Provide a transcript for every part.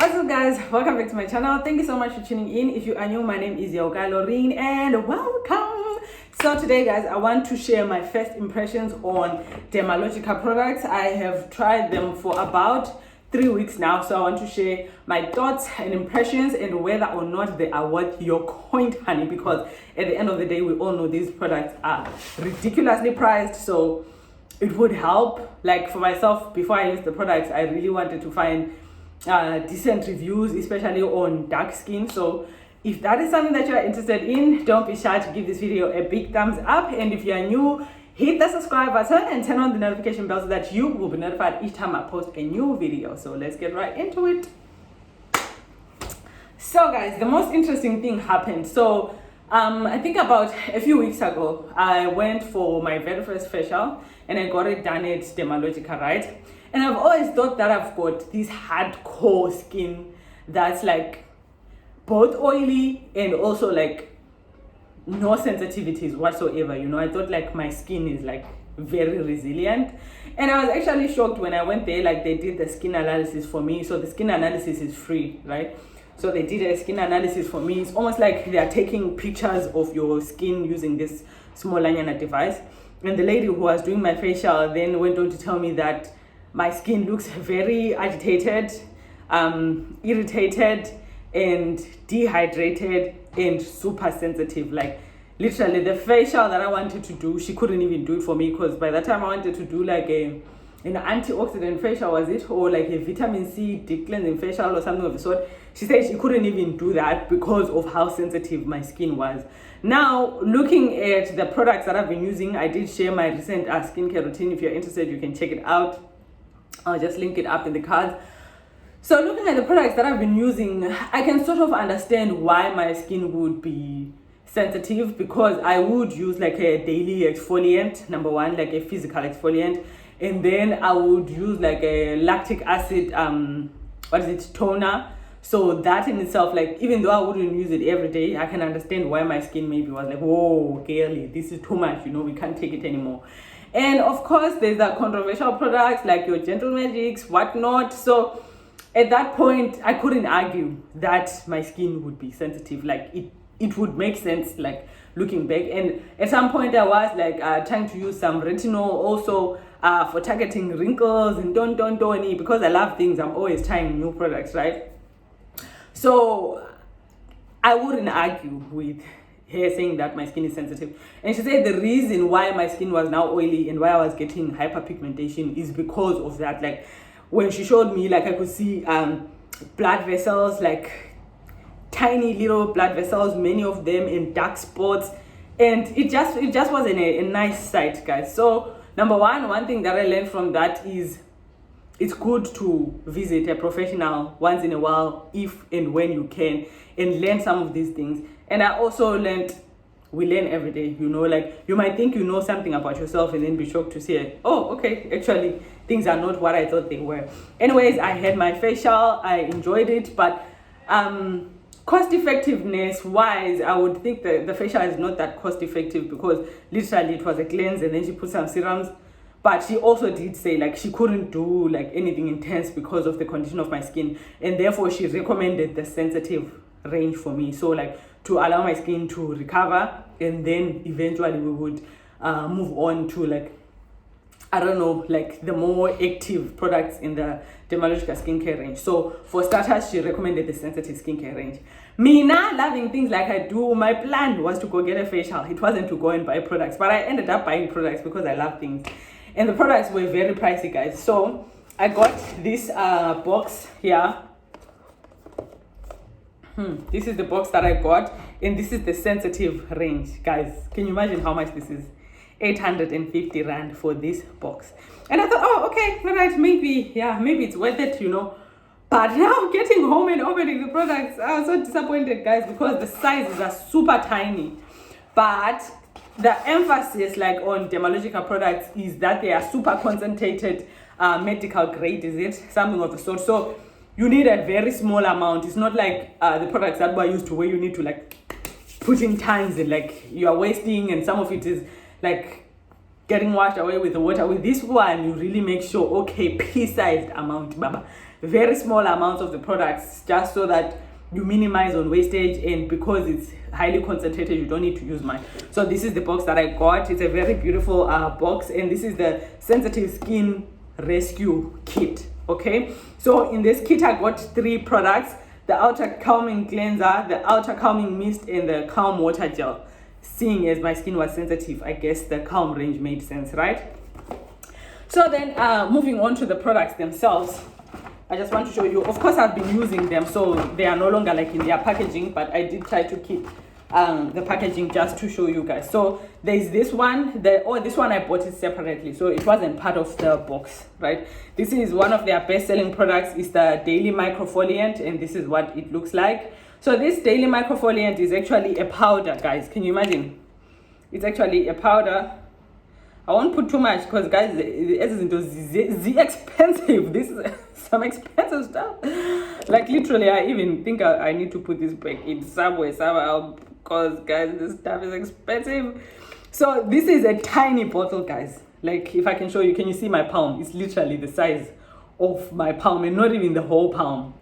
What's up, guys? Welcome back to my channel. Thank you so much for tuning in. If you are new, my name is Yeukai Loreen and welcome. So today, guys, I want to share my first impressions on Dermalogica products. I have tried them for about 3 weeks now, so I want to share my thoughts and impressions and whether or not they are worth your coin, honey, because at the end of the day, we all know these products are ridiculously priced. So it would help, like for myself, before I use the products, I really wanted to find decent reviews, especially on dark skin. So if that is something that you are interested in, don't be shy to give this video a big thumbs up. And if you are new, hit the subscribe button and turn on the notification bell so that you will be notified each time I post a new video. So let's get right into it. So guys, the most interesting thing happened. So I think about a few weeks ago, I went for my very first facial and I got it done at Dermalogica, right? And I've always thought that I've got this hardcore skin that's like both oily and also like no sensitivities whatsoever. You know, I thought like my skin is like very resilient. And I was actually shocked when I went there, like they did the skin analysis for me. So the skin analysis is free, right? So they did a skin analysis for me. It's almost like they are taking pictures of your skin using this small Lanyana device. And the lady who was doing my facial then went on to tell me that my skin looks very agitated, irritated, and dehydrated, and super sensitive. Like literally the facial that I wanted to do, she couldn't even do it for me, because by that time I wanted to do like an antioxidant facial, was it? Or like a vitamin C deep cleansing facial or something of the sort. She said she couldn't even do that because of how sensitive my skin was. Now, looking at the products that I've been using, I did share my recent skincare routine. If you're interested, you can check it out. I'll just link it up in the cards. So looking at the products that I've been using, I can sort of understand why my skin would be sensitive, because I would use like a daily exfoliant, number one, like a physical exfoliant, and then I would use like a lactic acid toner. So that in itself, like even though I wouldn't use it every day, I can understand why my skin maybe was like, whoa, girly, this is too much, you know, we can't take it anymore. And of course, there's the controversial products like your Gentle Magics, whatnot. So at that point, I couldn't argue that my skin would be sensitive. Like it would make sense, like looking back. And at some point, I was like trying to use some retinol also for targeting wrinkles and don't because I love things. I'm always trying new products, right? So I wouldn't argue with her saying that my skin is sensitive. And she said the reason why my skin was now oily and why I was getting hyperpigmentation is because of that. Like when she showed me, like I could see blood vessels, like tiny little blood vessels, many of them in dark spots, and it just wasn't a nice sight, guys. So number one thing that I learned from that is it's good to visit a professional once in a while, if and when you can, and learn some of these things. And I also learned, we learn every day, you know, like you might think you know something about yourself and then be shocked to see, oh, okay, actually things are not what I thought they were. Anyways, I had my facial, I enjoyed it, but cost effectiveness wise, I would think that the facial is not that cost effective, because literally it was a cleanse and then she put some serums. But she also did say like she couldn't do like anything intense because of the condition of my skin, and therefore she recommended the sensitive range for me, so like to allow my skin to recover, and then eventually we would move on to like, I don't know, like the more active products in the Dermalogica skincare range. So for starters, she recommended the sensitive skincare range. Me now loving things like I do, my plan was to go get a facial. It wasn't to go and buy products, but I ended up buying products because I love things. And the products were very pricey, guys. So I got this box here. This is the box that I got, and this is the sensitive range, guys. Can you imagine how much this is? 850 rand for this box. And I thought, oh, okay, all right, maybe it's worth it, you know. But now getting home and opening the products, I was so disappointed, guys, because the sizes are super tiny. But the emphasis, like on Dermalogica products, is that they are super concentrated, medical grade, is it? Something of the sort. So you need a very small amount. It's not like the products that we're used to, where you need to like put in tons and like you are wasting, and some of it is like getting washed away with the water. With this one, you really make sure, okay, pea-sized amount, baba, very small amounts of the products, just so that you minimize on wastage, and because it's highly concentrated, you don't need to use much. So this is the box that I got. It's a very beautiful box, and this is the sensitive skin rescue kit. Okay, so in this kit I got 3 products: the outer calming cleanser, the outer calming mist, and the calm water gel. Seeing as my skin was sensitive, I guess the calm range made sense, right? So then moving on to the products themselves, I just want to show you. Of course, I've been using them, so they are no longer like in their packaging, but I did try to keep the packaging just to show you guys. So there's this one. This one I bought it separately, so it wasn't part of the box, right? This is one of their best-selling products. It's the Daily Microfoliant, and this is what it looks like. So this Daily Microfoliant is actually a powder, guys. Can you imagine? It's actually a powder. I won't put too much because, guys, it's expensive. This is some expensive stuff. Like, literally, I even think I need to put this back in somewhere because, guys, this stuff is expensive. So this is a tiny bottle, guys. Like, if I can show you, can you see my palm? It's literally the size of my palm, and not even the whole palm.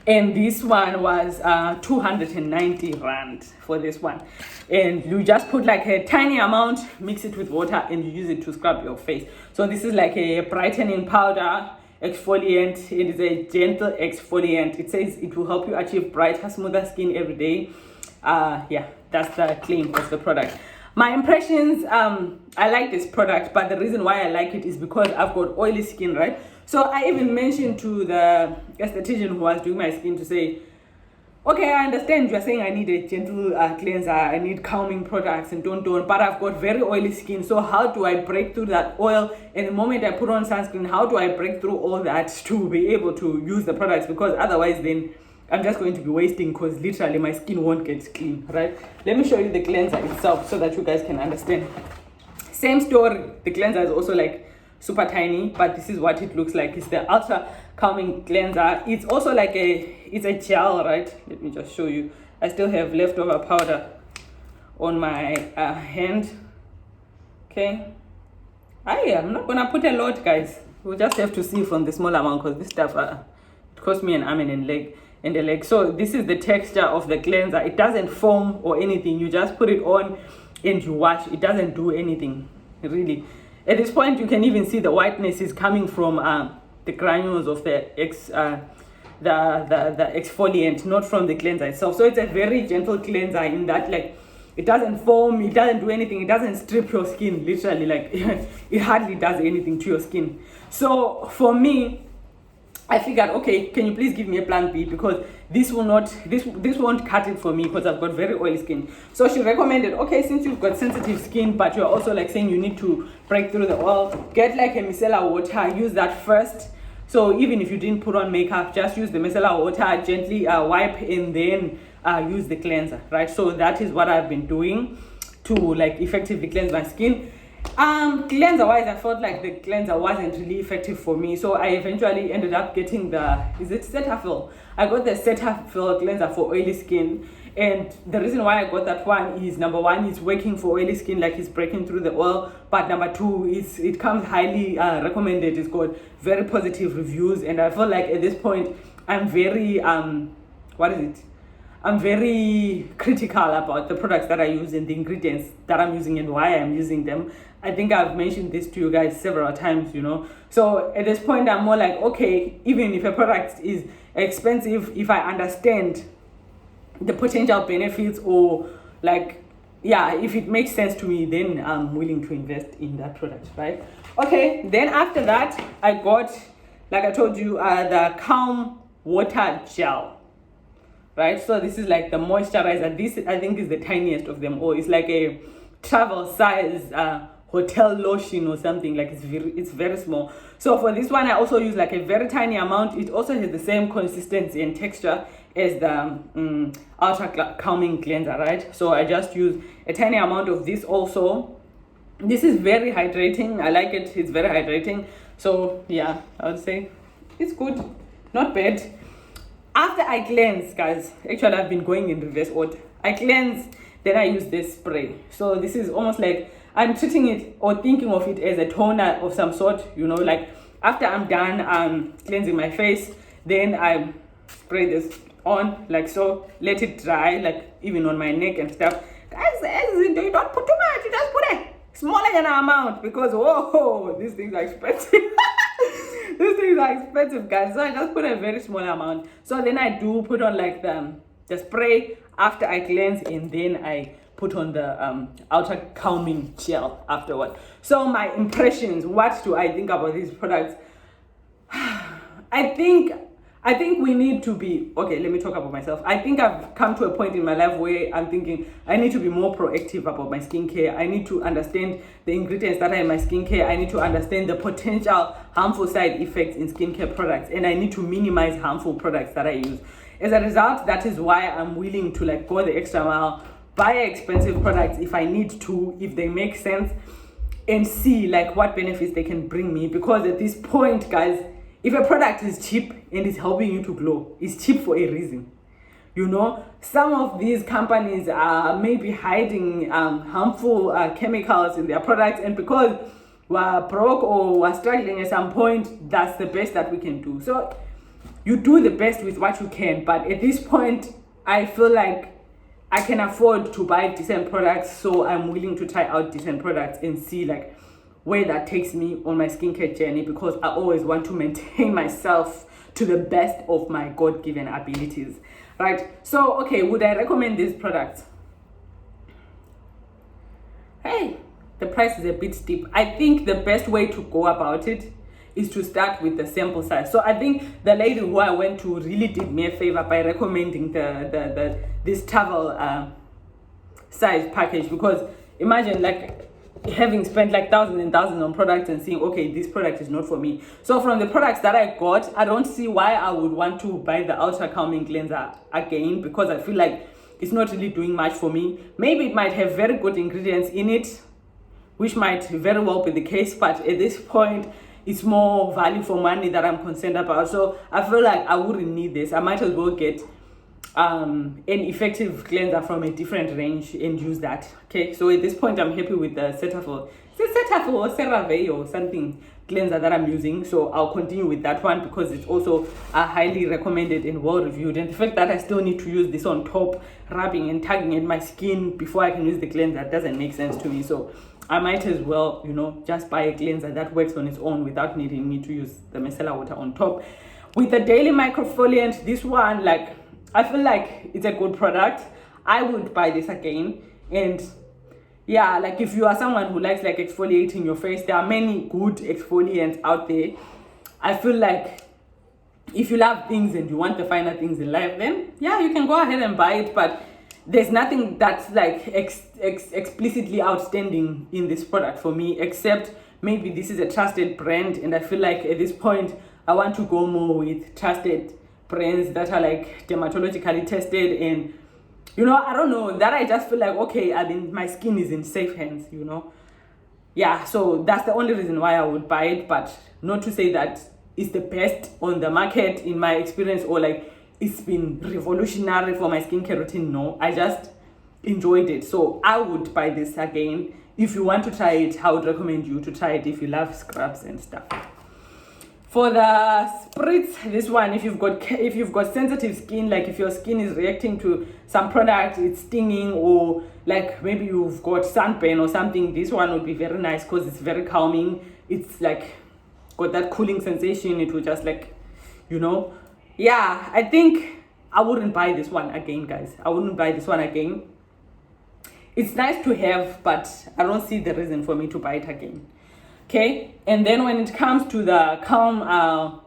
And this one was 290 rand for this one. And you just put like a tiny amount, mix it with water, and you use it to scrub your face. So this is like a brightening powder exfoliant. It is a gentle exfoliant. It says it will help you achieve brighter, smoother skin every day. Yeah, that's the claim of the product. My impressions, I like this product, but the reason why I like it is because I've got oily skin, right? So I even mentioned to the esthetician who was doing my skin to say, okay, I understand you're saying I need a gentle cleanser, I need calming products and don't, but I've got very oily skin. So how do I break through that oil? And the moment I put on sunscreen, how do I break through all that to be able to use the products? Because otherwise then I'm just going to be wasting, because literally my skin won't get clean, right? Let me show you the cleanser itself so that you guys can understand. Same story, the cleanser is also like super tiny, but this is what it looks like. It's the ultra calming cleanser. It's also like it's a gel, right? Let me just show you. I still have leftover powder on my hand. Okay, I'm not gonna put a lot, guys. We'll just have to see from the small amount, because this stuff it cost me an arm and a leg. So this is the texture of the cleanser. It doesn't foam or anything. You just put it on and you wash. It doesn't do anything, really. At this point, you can even see the whiteness is coming from the granules of the exfoliant, not from the cleanser itself. So it's a very gentle cleanser in that, like, it doesn't foam, it doesn't do anything, it doesn't strip your skin, literally, like it hardly does anything to your skin. So for me, I figured, okay, can you please give me a plan B, because this won't cut it for me, because I've got very oily skin. So she recommended, okay, since you've got sensitive skin, but you're also like saying you need to break through the oil, get like a micellar water, use that first. So even if you didn't put on makeup, just use the micellar water, gently wipe, and then use the cleanser, right? So that is what I've been doing to like effectively cleanse my skin. Cleanser wise, I felt like the cleanser wasn't really effective for me, so I eventually ended up getting is it Cetaphil? I got the Cetaphil cleanser for oily skin, and the reason why I got that one is, number one, it's working for oily skin, like it's breaking through the oil, but number two, it comes highly recommended. It's got very positive reviews, and I feel like at this point I'm very I'm very critical about the products that I use and the ingredients that I'm using and why I'm using them. I think I've mentioned this to you guys several times, you know. So at this point, I'm more like, okay, even if a product is expensive, if I understand the potential benefits, or like, yeah, if it makes sense to me, then I'm willing to invest in that product, right? Okay, then after that, I got, like I told you, the Calm Water Gel. Right, so this is like the moisturizer. This, I think, is the tiniest of them all. It's like a travel size hotel lotion or something. Like it's very small. So for this one, I also use like a very tiny amount. It also has the same consistency and texture as the ultra calming cleanser, right? So I just use a tiny amount of this also. This is very hydrating. I like it. It's very hydrating. So yeah, I would say it's good, not bad. After I cleanse, guys, actually I've been going in reverse order. I cleanse, then I use this spray. So this is almost like I'm treating it or thinking of it as a toner of some sort, you know, like after I'm done cleansing my face, then I spray this on like so, let it dry, like even on my neck and stuff. Guys, you don't put too much, you just put a smaller than an amount, because whoa, these things are expensive. These things are expensive, guys. So I just put a very small amount. So then I do put on like the spray after I cleanse, and then I put on the outer calming gel afterward. So my impressions, what do I think about these products? I think we need to be, okay, let me talk about myself. I think I've come to a point in my life where I'm thinking I need to be more proactive about my skincare. I need to understand the ingredients that are in my skincare. I need to understand the potential harmful side effects in skincare products, and I need to minimize harmful products that I use. As a result, that is why I'm willing to like go the extra mile, buy expensive products if I need to, if they make sense, and see like what benefits they can bring me. Because at this point, guys, if a product is cheap and is helping you to glow, it's cheap for a reason. You know, some of these companies are maybe hiding harmful chemicals in their products, and because we're broke or we're struggling at some point, that's the best that we can do. So you do the best with what you can, but at this point, I feel like I can afford to buy decent products, so I'm willing to try out decent products and see like where that takes me on my skincare journey, because I always want to maintain myself to the best of my God-given abilities, right? So, okay, would I recommend these products? Hey, the price is a bit steep. I think the best way to go about it is to start with the sample size. So I think the lady who I went to really did me a favor by recommending this travel size package, because imagine like having spent like thousands and thousands on products and seeing, okay, this product is not for me. So from the products that I got, I don't see why I would want to buy the Ultra Calming Cleanser again, because I feel like it's not really doing much for me. Maybe it might have very good ingredients in it, which might very well be the case, but at this point, it's more value for money that I'm concerned about. So I feel like I wouldn't need this. I might as well get an effective cleanser from a different range and use that. Okay, so at this point I'm happy with the Cetaphil. It's a Cetaphil or CeraVe or something cleanser that I'm using, so I'll continue with that one because it's also highly recommended and well reviewed. And the fact that I still need to use this on top, rubbing and tugging in my skin before I can use the cleanser, doesn't make sense to me. So I might as well, you know, just buy a cleanser that works on its own without needing me to use the micellar water on top. With the daily microfoliant, this one, like, I feel like it's a good product. I would buy this again. And yeah, like if you are someone who likes like exfoliating your face, there are many good exfoliants out there. I feel like if you love things and you want the finer things in life, then yeah, you can go ahead and buy it. But there's nothing that's like explicitly outstanding in this product for me, except maybe this is a trusted brand, and I feel like at this point I want to go more with trusted brands that are like dermatologically tested, and you know, I don't know, that I just feel like, okay, I mean, my skin is in safe hands, you know. Yeah, so that's the only reason why I would buy it, but not to say that it's the best on the market in my experience, or like it's been revolutionary for my skincare routine. No, I just enjoyed it. So I would buy this again. If you want to try it, I would recommend you to try it if you love scrubs and stuff. For the spritz, this one, if you've got sensitive skin, like if your skin is reacting to some product, it's stinging, or like maybe you've got sunburn or something, this one would be very nice because it's very calming. It's like got that cooling sensation. It will just like, you know, yeah, I think I wouldn't buy this one again, guys. I wouldn't buy this one again. It's nice to have, but I don't see the reason for me to buy it again. Okay, and then when it comes to the Calm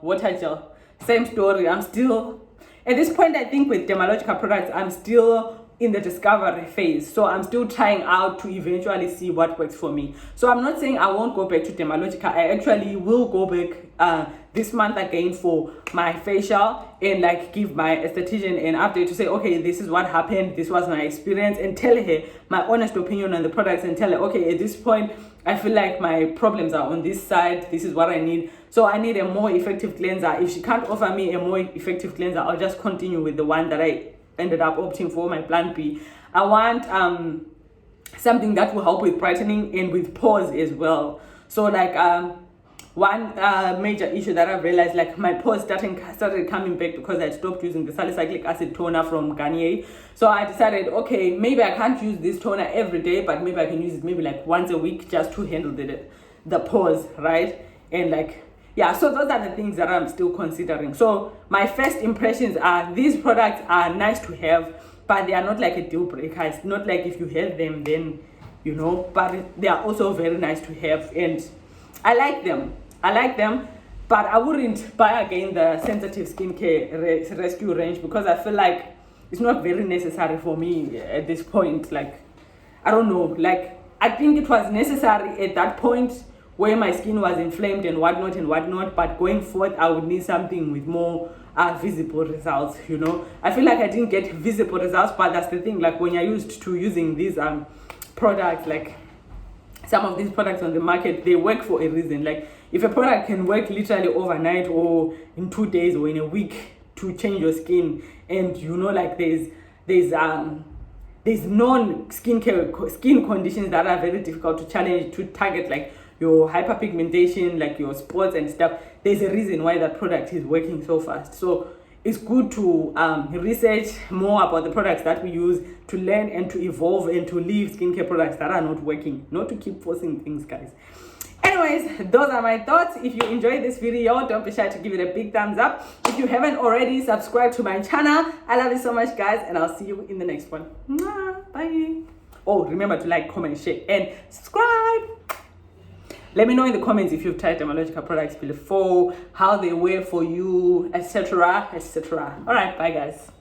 water gel, same story. I'm still, at this point, I think with Dermalogica products, I'm still in the discovery phase. So I'm still trying out to eventually see what works for me. So I'm not saying I won't go back to Dermalogica. I actually will go back this month again for my facial and like give my esthetician an update to say, okay, this is what happened. This was my experience, and tell her my honest opinion on the products, and tell her, okay, at this point, I feel like my problems are on this side. This is what I need. So I need a more effective cleanser. If she can't offer me a more effective cleanser, I'll just continue with the one that I ended up opting for, my plan B. I want something that will help with brightening and with pores as well. So like one major issue that I've realized, like my pores started coming back because I stopped using the salicylic acid toner from Garnier. So I decided, okay, maybe I can't use this toner every day, but maybe I can use it maybe like once a week just to handle the pores, right? And like, yeah, so those are the things that I'm still considering. So my first impressions are these products are nice to have, but they are not like a deal breaker. It's not like if you have them, then, you know, but they are also very nice to have. And I like them, but I wouldn't buy again the sensitive skincare rescue range because I feel like it's not very necessary for me at this point. Like, I don't know, like, I think it was necessary at that point where my skin was inflamed and whatnot, but going forward, I would need something with more visible results, you know. I feel like I didn't get visible results, but that's the thing, like when you're used to using these products, like some of these products on the market, they work for a reason. Like if a product can work literally overnight or in 2 days or in a week to change your skin, and you know, like there's skin conditions that are very difficult to challenge, to target, like your hyperpigmentation, like your spots and stuff. There's a reason why that product is working so fast. So it's good to research more about the products that we use, to learn and to evolve and to leave skincare products that are not working, not to keep forcing things, guys. Anyways, those are my thoughts. If you enjoyed this video, don't be shy to give it a big thumbs up. If you haven't already, subscribe to my channel. I love you so much, guys, and I'll see you in the next one. Bye. Oh, remember to like, comment, share, and subscribe. Let me know in the comments if you've tried Dermalogica products before, how they were for you, etc. All right, bye guys.